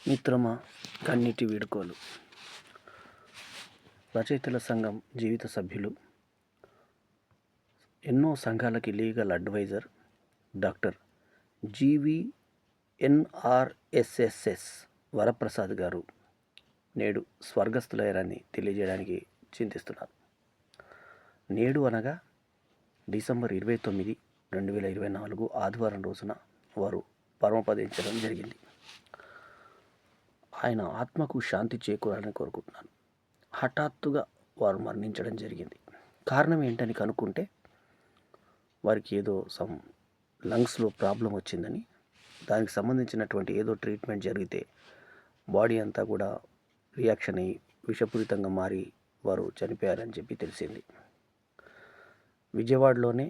మిత్రమా, కన్నీటి వీడుకోలు. రచయితల సంఘం జీవిత సభ్యులు, ఎన్నో సంఘాలకి legal adviser doctor GVNRSSS Varaprasad గారు నేడు స్వర్గస్థులయ్యారని తెలియజేయడానికి చింతిస్తున్నారు. నేడు అనగా డిసెంబర్ 29, 2024 ఆదివారం రోజున వారు పరమపదించడం జరిగింది. ఆయన ఆత్మకు శాంతి చేకూరాలని కోరుకుంటున్నాను. హఠాత్తుగా వారు మరణించడం జరిగింది. కారణం ఏంటని కనుక్కుంటే వారికి ఏదో లంగ్స్లో ప్రాబ్లం వచ్చిందని, దానికి సంబంధించినటువంటి ఏదో ట్రీట్మెంట్ జరిగితే బాడీ అంతా కూడా రియాక్షన్ అయ్యి విషపూరితంగా మారి వారు చనిపోయారని చెప్పి తెలిసింది. విజయవాడలోనే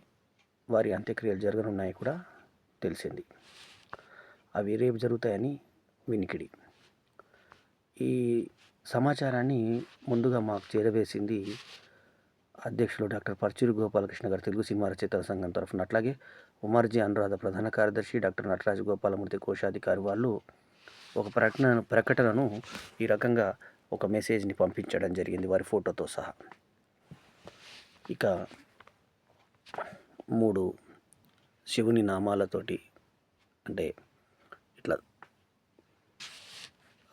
వారి అంత్యక్రియలు జరగనున్నాయి కూడా తెలిసింది. అవి రేపు జరుగుతాయని వినికిడి. ఈ సమాచారాన్ని ముందుగా మాకు చేరవేసింది అధ్యక్షులు డాక్టర్ పర్చూరి గోపాలకృష్ణ గారు, తెలుగు సినిమా రచయితల సంఘం తరఫున. అట్లాగే ఉమర్జీ అనురాధ ప్రధాన కార్యదర్శి, డాక్టర్ నటరాజు గోపాలమూర్తి కోశాధికారి వాళ్ళు ఒక ప్రకటనను ఈ రకంగా ఒక మెసేజ్ని పంపించడం జరిగింది వారి ఫోటోతో సహా. ఇక 3 శివుని నామాలతోటి, అంటే ఇట్లా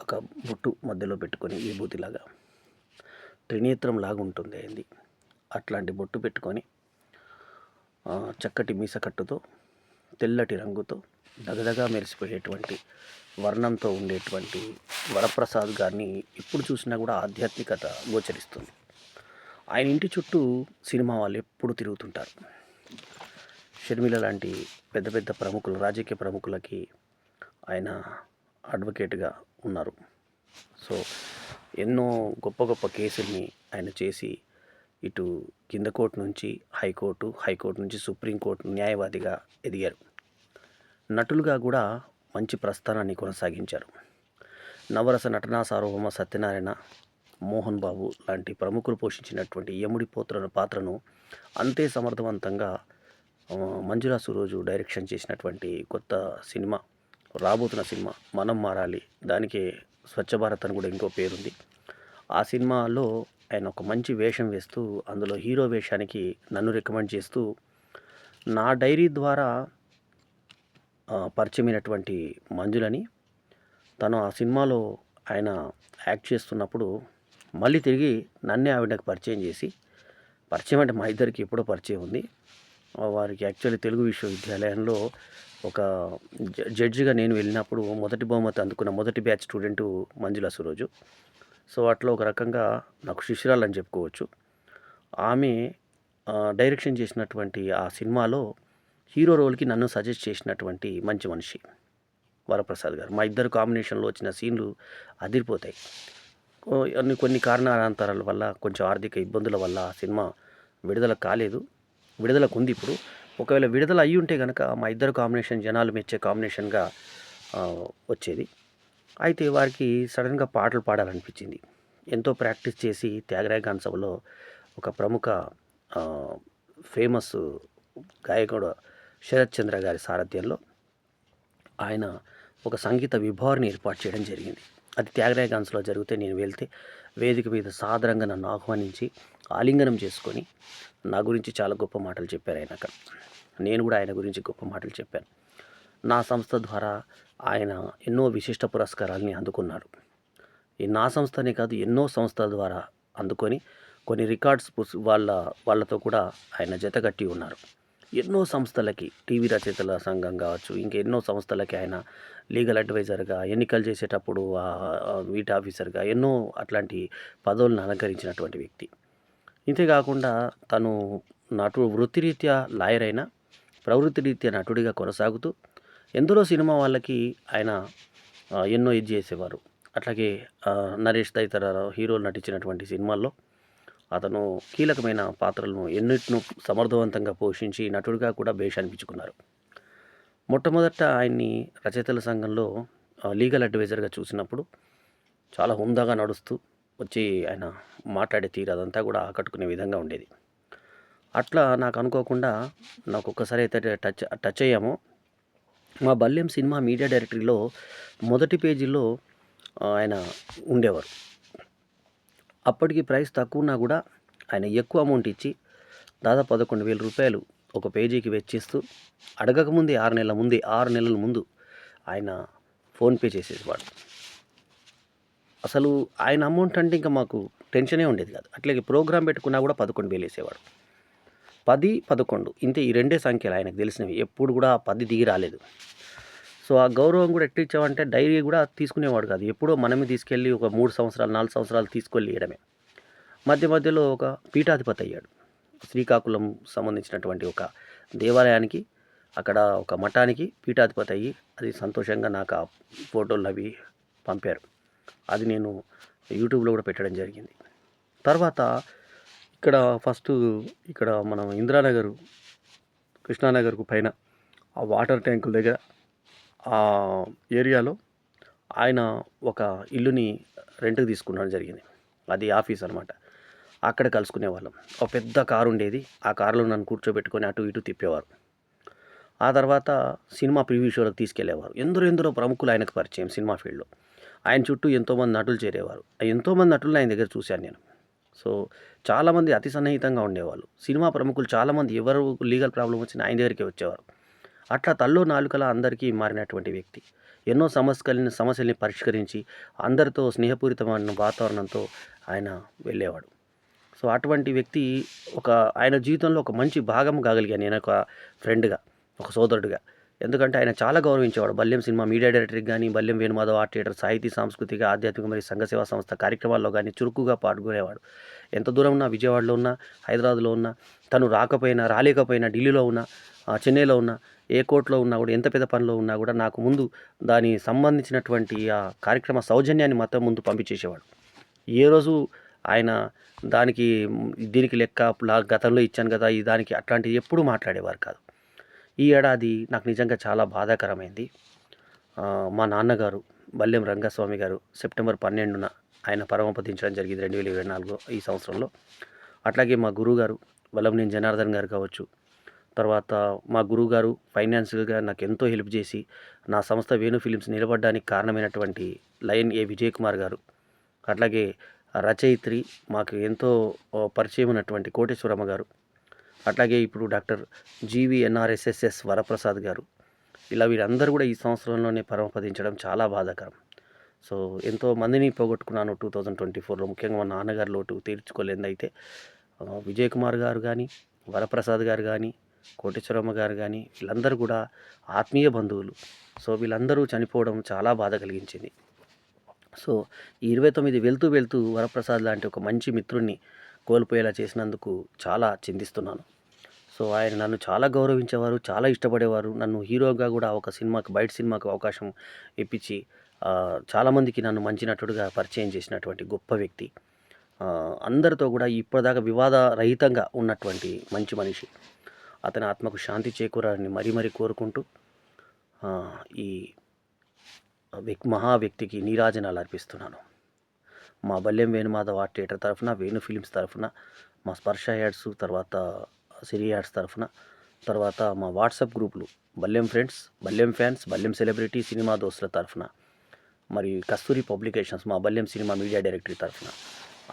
ఒక బొట్టు మధ్యలో పెట్టుకొని విభూతిలాగా త్రినేత్రం లాగా ఉంటుంది అయింది, అట్లాంటి బొట్టు పెట్టుకొని చక్కటి మీసకట్టుతో తెల్లటి రంగుతో దగదగా మెరిసిపోయేటువంటి వర్ణంతో ఉండేటువంటి వరప్రసాద్ గారిని ఎప్పుడు చూసినా కూడా ఆధ్యాత్మికత గోచరిస్తుంది. ఆయన ఇంటి చుట్టూ సినిమా వాళ్ళు ఎప్పుడు తిరుగుతుంటారు. షర్మిల లాంటి పెద్ద పెద్ద ప్రముఖులు, రాజకీయ ప్రముఖులకి ఆయన అడ్వకేట్గా ఉన్నారు. సో ఎన్నో గొప్ప గొప్ప కేసుల్ని ఆయన చేసి ఇటు కింద కోర్టు నుంచి హైకోర్టు నుంచి సుప్రీంకోర్టు న్యాయవాదిగా ఎదిగారు. నటులుగా కూడా మంచి ప్రస్థానాన్ని కొనసాగించారు. నవరస నటనా సార్వభౌమ సత్యనారాయణ, మోహన్ బాబు లాంటి ప్రముఖులు పోషించినటువంటి యముడి పాత్రను అంతే సమర్థవంతంగా మంజులా సురోజు డైరెక్షన్ చేసినటువంటి కొత్త సినిమా, రాబోతున్న సినిమా మనం మారాలి, దానికి స్వచ్ఛ భారత్ అని కూడా ఇంకో పేరుంది. ఆ సినిమాలో ఆయన ఒక మంచి వేషం వేస్తూ, అందులో హీరో వేషానికి నన్ను రికమెండ్ చేస్తూ, నా డైరీ ద్వారా పరిచయమైనటువంటి మంజులని తను ఆ సినిమాలో ఆయన యాక్ట్ చేస్తున్నప్పుడు మళ్ళీ తిరిగి నన్నే ఆవిడకి పరిచయం చేసి, పరిచయం అంటే మా ఇద్దరికి ఎప్పుడో పరిచయం ఉంది. వారికి యాక్చువల్లీ తెలుగు విశ్వవిద్యాలయంలో ఒక జడ్జిగా నేను వెళ్ళినప్పుడు మొదటి బహుమతి అందుకున్న మొదటి బ్యాచ్ స్టూడెంటు మంజులా సురోజు. సో అట్లా ఒక రకంగా నాకు శిష్యురాలని చెప్పుకోవచ్చు. ఆమె డైరెక్షన్ చేసినటువంటి ఆ సినిమాలో హీరో రోల్కి నన్ను సజెస్ట్ చేసినటువంటి మంచి మనిషి వరప్రసాద్ గారు. మా ఇద్దరు కాంబినేషన్లో వచ్చిన సీన్లు అదిరిపోతాయి. కొన్ని కారణాంతరాల వల్ల, కొంచెం ఆర్థిక ఇబ్బందుల వల్ల ఆ సినిమా విడుదలకు ఉంది ఇప్పుడు. ఒకవేళ విడుదల అయ్యి ఉంటే కనుక మా ఇద్దరు కాంబినేషన్ జనాలు మెచ్చే కాంబినేషన్గా వచ్చేది. అయితే వారికి సడన్గా పాటలు పాడాలనిపించింది. ఎంతో ప్రాక్టీస్ చేసి త్యాగరాయ గాన సభలో ఒక ప్రముఖ ఫేమస్ గాయకుడు శరత్ చంద్ర గారి సారథ్యంలో ఆయన ఒక సంగీత విభావాన్ని ఏర్పాటు చేయడం జరిగింది. అది త్యాగరాయ గాన్స్లో జరిగితే నేను వెళ్తే వేదిక మీద సాదరంగా నన్ను ఆహ్వానించి ఆలింగనం చేసుకొని నా గురించి చాలా గొప్ప మాటలు చెప్పారు ఆయన. నేను కూడా ఆయన గురించి గొప్ప మాటలు చెప్పాను. నా సంస్థ ద్వారా ఆయన ఎన్నో విశిష్ట పురస్కారాలని అందుకున్నారు. ఈ నా సంస్థనే కాదు, ఎన్నో సంస్థల ద్వారా అందుకొని కొన్ని రికార్డ్స్ వాళ్ళతో కూడా ఆయన జతగట్టి ఉన్నారు. ఎన్నో సంస్థలకి, టీవీ రచయితల సంఘం కావచ్చు, ఇంకెన్నో సంస్థలకి ఆయన లీగల్ అడ్వైజర్గా, ఎన్నికలు చేసేటప్పుడు వీట్ ఆఫీసర్గా ఎన్నో అట్లాంటి పదవులను అలంకరించినటువంటి వ్యక్తి. ఇంతేకాకుండా తను వృత్తిరీత్యా లాయర్ అయినా ప్రవృత్తి రీత్యా నటుడిగా కొనసాగుతూ ఎందరో సినిమా వాళ్ళకి ఆయన ఎన్నో ఇది చేసేవారు. అట్లాగే నరేష్ తదితర హీరోలు నటించినటువంటి సినిమాల్లో అతను కీలకమైన పాత్రలను ఎన్నిటినూ సమర్థవంతంగా పోషించి నటుడిగా కూడా బేష్ అనిపించుకున్నారు. మొట్టమొదట ఆయన్ని రచయితల సంఘంలో లీగల్ అడ్వైజర్గా చూసినప్పుడు చాలా హుందాగా నడుస్తూ వచ్చి ఆయన మాట్లాడే తీరు అదంతా కూడా ఆకట్టుకునే విధంగా ఉండేది. అట్లా నాకు అనుకోకుండా నాకు ఒక్కసారి అయితే టచ్ అయ్యాము. మా బల్యం సినిమా మీడియా డైరెక్టరీలో మొదటి పేజీలో ఆయన ఉండేవారు. అప్పటికి ప్రైస్ తక్కువున్నా గూడా ఆయన ఎక్కువ అమౌంట్ ఇచ్చి దాదాపు 11,000 రూపాయలు ఒక పేజీకి వెచ్చిస్తూ అడగకముందే 6 నెలల ముందు ఆయన ఫోన్‌పే చేసేసేవాడు. అసలు ఆయన అమౌంట్ అంటే ఇంక మాకు టెన్షనే ఉండేది కాదు. అట్లాగే ప్రోగ్రామ్ పెట్టుకున్నా కూడా 11,000 వేసేవాడు. 10, 11 ఇంతే, ఈ రెండే సంఖ్యలు ఆయనకు తెలిసినవి. ఎప్పుడు కూడా 10 దిగి రాలేదు. సో ఆ గౌరవం కూడా ఎట్లా ఇచ్చామంటే డైరీ కూడా తీసుకునేవాడు కాదు. ఎప్పుడో మనమే తీసుకెళ్ళి ఒక 3 సంవత్సరాలు 4 సంవత్సరాలు తీసుకెళ్ళి ఇయడమే. మధ్యలో ఒక పీఠాధిపతి అయ్యాడు. శ్రీకాకుళం సంబంధించినటువంటి ఒక దేవాలయానికి, అక్కడ ఒక మఠానికి పీఠాధిపతి అయ్యి, అది సంతోషంగా నాకు ఆ ఫోటోలు అవి పంపారు. అది నేను యూట్యూబ్లో కూడా పెట్టడం జరిగింది. తర్వాత ఇక్కడ మనం ఇందిరానగర్, కృష్ణానగర్కు పైన ఆ వాటర్ ట్యాంకుల దగ్గర ఆ ఏరియాలో ఆయన ఒక ఇల్లుని రెంట్‌కి తీసుకునడం జరిగింది. అది ఆఫీస్ అనమాట. అక్కడ కలుసుకునేవాళ్ళం. ఒక పెద్ద కారు ఉండేది. ఆ కారులో నన్ను కూర్చోబెట్టుకొని అటు ఇటు తిప్పేవారు. ఆ తర్వాత సినిమా ప్రివ్యూ షోలకు తీసుకెళ్ళేవారు. ఎందరో ప్రముఖులు ఆయనకు పరిచయం సినిమా ఫీల్డ్‌లో. ఆయన చుట్టూ ఎంతోమంది నటులు చేరేవారు. ఎంతోమంది నటులను ఆయన దగ్గర చూశాను నేను. సో చాలామంది అతి సన్నిహితంగా ఉండేవాళ్ళు. సినిమా ప్రముఖులు చాలామంది ఎవరు లీగల్ ప్రాబ్లమ్ వచ్చినా ఆయన దగ్గరికే వచ్చేవారు. అట్లా తల్లో నాలుకలా అందరికీ మారినటువంటి వ్యక్తి. ఎన్నో సమస్యల్ని పరిష్కరించి అందరితో స్నేహపూరితమైన వాతావరణంతో ఆయన వెళ్ళేవాడు. సో అటువంటి వ్యక్తి ఆయన జీవితంలో ఒక మంచి భాగం కాగలిగాను నేను ఒక ఫ్రెండ్‌గా, ఒక సోదరుడిగా. ఎందుకంటే ఆయన చాలా గౌరవించేవాడు. బల్లెం సినిమా మీడియా డైరెక్టర్‌గా గానీ, బల్లెం వేణుమాధవ్ ఆర్ట్ థియేటర్ సాహితీ, సాంస్కృతిక, ఆధ్యాత్మిక మరియు సంఘ సేవా సంస్థ కార్యక్రమాల్లో గానీ చురుకుగా పాల్గొనేవాడు. ఎంత దూరం ఉన్నా, విజయవాడలో ఉన్నా, హైదరాబాద్‌లో ఉన్నా, తను రాలేకపోయినా ఢిల్లీలో ఉన్నా, చెన్నైలో ఉన్నా, ఏ కోర్ట్‌లో ఉన్నా కూడా, ఎంత పెద్ద పనిలో ఉన్నా కూడా నాకు ముందు దాని సంబంధించినటువంటి ఆ కార్యక్రమ సౌజన్యాన్ని మొత్తం ముందు పంపించేసేవాడు. ఏ రోజు ఆయన దీనికి లెక్క గతంలో ఇచ్చాను కదా, దానికి అట్లాంటివి ఎప్పుడూ మాట్లాడేవారు కాదు. ఈ ఏడాది నాకు నిజంగా చాలా బాధాకరమైంది. మా నాన్నగారు బల్లెం రంగస్వామి గారు సెప్టెంబర్ 12న ఆయన పరమపదించడం జరిగింది 2024 ఈ సంవత్సరంలో. అట్లాగే మా గురువుగారు వల్లభనేని జనార్దన్ గారు కావచ్చు, తర్వాత మా గురువుగారు ఫైనాన్షియల్‌గా నాకు ఎంతో హెల్ప్ చేసి నా సంస్థ వేణు ఫిలిమ్స్ నిలబడడానికి కారణమైనటువంటి లయన్ ఏ విజయ్ కుమార్ గారు, అట్లాగే రచయిత్రి మాకు ఎంతో పరిచయం ఉన్నటువంటి కోటేశ్వరమ్మ గారు, అట్లాగే ఇప్పుడు డాక్టర్ జీవీఎన్ఆర్ఎస్ఎస్ఎస్ వరప్రసాద్ గారు, ఇలా వీరందరూ కూడా ఈ సంవత్సరంలోనే పరమపదించడం చాలా బాధాకరం. సో ఎంతో మందిని పోగొట్టుకున్నాను 2024లో. ముఖ్యంగా మా నాన్నగారి లోటు తీర్చుకోలేనిదైతే విజయ్ కుమార్ గారు కానీ, వరప్రసాద్ గారు కానీ, కోటేశ్వరమ్మ గారు కానీ, వీళ్ళందరూ కూడా ఆత్మీయ బంధువులు. సో వీళ్ళందరూ చనిపోవడం చాలా బాధ కలిగించింది. సో ఈ 29 వెళ్తూ వరప్రసాద్ లాంటి ఒక మంచి మిత్రుడిని కోల్పోయేలా చేసినందుకు చాలా చింతిస్తున్నాను. సో ఆయన నన్ను చాలా గౌరవించేవారు, చాలా ఇష్టపడేవారు. నన్ను హీరోగా కూడా ఒక బయట సినిమాకు అవకాశం ఇప్పించి చాలామందికి నన్ను మంచి నటుడిగా పరిచయం చేసినటువంటి గొప్ప వ్యక్తి. అందరితో కూడా ఇప్పటిదాకా వివాదరహితంగా ఉన్నటువంటి మంచి మనిషి. అతని ఆత్మకు శాంతి చేకూరాలని మరీ కోరుకుంటూ ఈ మహా వ్యక్తికి నీరాజనాలు అర్పిస్తున్నాను. మా బల్లెం వేణుమాధవ్ ఆర్ట్ థియేటర్ తరఫున, వేణు ఫిలిమ్స్ తరఫున, మా స్పర్శ యాడ్స్, తర్వాత సిరి యాడ్స్ తరఫున, తర్వాత మా వాట్సాప్ గ్రూపులు బల్లెం ఫ్రెండ్స్, బల్లెం ఫ్యాన్స్, బల్లెం సెలబ్రిటీ, సినిమా దోస్తుల తరఫున, మరి కస్తూరి పబ్లికేషన్స్, మా బల్లెం సినిమా మీడియా డైరెక్టరీ తరఫున,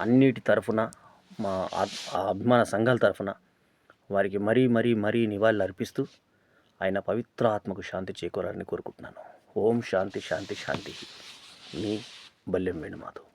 అన్నిటి తరఫున, మా అభిమాన సంఘాల తరఫున వారికి మరీ నివాళులు అర్పిస్తూ ఆయన పవిత్ర ఆత్మకు శాంతి చేకూరాలని కోరుకుంటున్నాను. ఓం శాంతి శాంతి శాంతి. మీ బల్లెం వేణుమాధవ్.